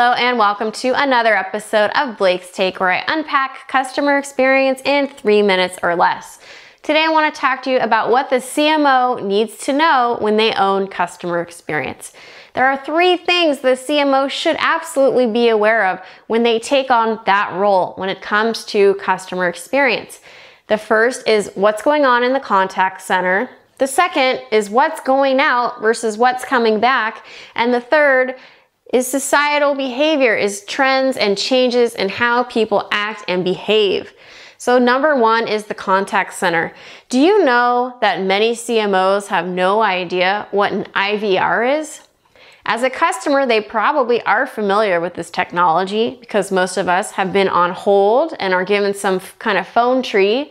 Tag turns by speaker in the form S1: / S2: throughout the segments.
S1: Hello and welcome to another episode of Blake's Take, where I unpack customer experience in 3 minutes or less. Today I want to talk to you about what the CMO needs to know when they own customer experience. There are 3 things the CMO should absolutely be aware of when they take on that role when it comes to customer experience. The first is what's going on in the contact center. The second is what's going out versus what's coming back. And the third is societal behavior, is trends and changes in how people act and behave. So number 1 is the contact center. Do you know that many CMOs have no idea what an IVR is? As a customer, they probably are familiar with this technology because most of us have been on hold and are given some kind of phone tree.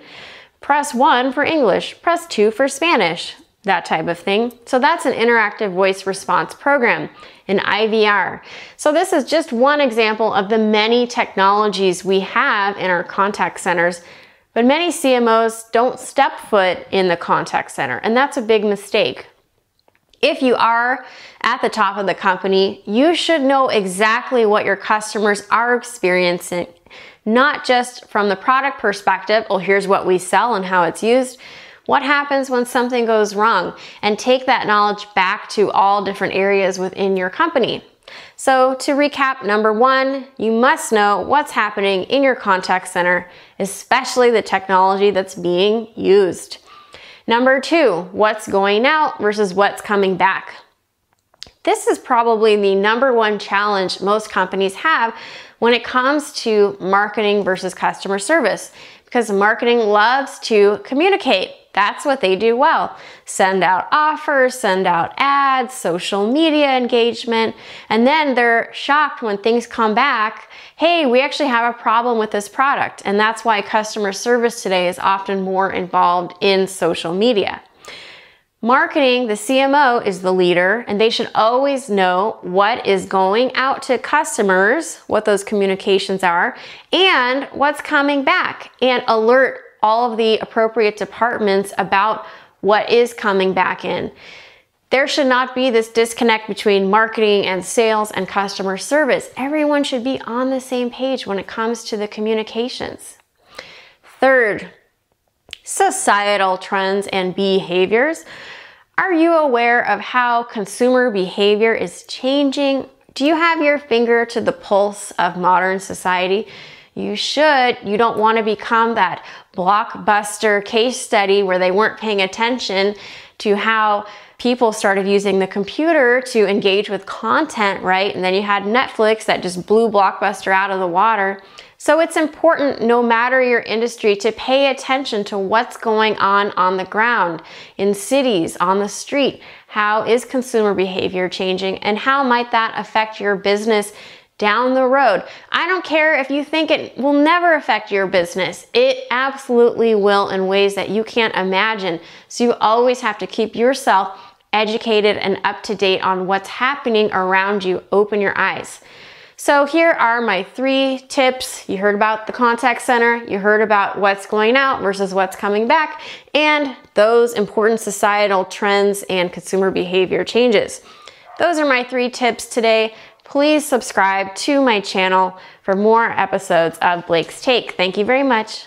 S1: Press 1 for English, press 2 for Spanish, that type of thing. So that's an interactive voice response program, an IVR. So this is just one example of the many technologies we have in our contact centers, but many CMOs don't step foot in the contact center, and that's a big mistake. If you are at the top of the company, you should know exactly what your customers are experiencing, not just from the product perspective, oh, here's what we sell and how it's used. What happens when something goes wrong? And take that knowledge back to all different areas within your company. So to recap, number 1, you must know what's happening in your contact center, especially the technology that's being used. Number 2, what's going out versus what's coming back. This is probably the number 1 challenge most companies have when it comes to marketing versus customer service, because marketing loves to communicate. That's what they do well. Send out offers, send out ads, social media engagement, and then they're shocked when things come back. Hey, we actually have a problem with this product. And that's why customer service today is often more involved in social media. Marketing, the CMO, is the leader, and they should always know what is going out to customers, what those communications are, and what's coming back, and alert all of the appropriate departments about what is coming back in. There should not be this disconnect between marketing and sales and customer service. Everyone should be on the same page when it comes to the communications. Third, societal trends and behaviors. Are you aware of how consumer behavior is changing? Do you have your finger to the pulse of modern society? You should. You don't want to become that blockbuster case study where they weren't paying attention to how people started using the computer to engage with content, right? And then you had Netflix that just blew Blockbuster out of the water. So it's important, no matter your industry, to pay attention to what's going on the ground, in cities, on the street. How is consumer behavior changing, and how might that affect your business down the road? I don't care if you think it will never affect your business. It absolutely will in ways that you can't imagine. So you always have to keep yourself educated and up to date on what's happening around you. Open your eyes. So here are my 3 tips. You heard about the contact center, you heard about what's going out versus what's coming back, and those important societal trends and consumer behavior changes. Those are my 3 tips today. Please subscribe to my channel for more episodes of Blake's Take. Thank you very much.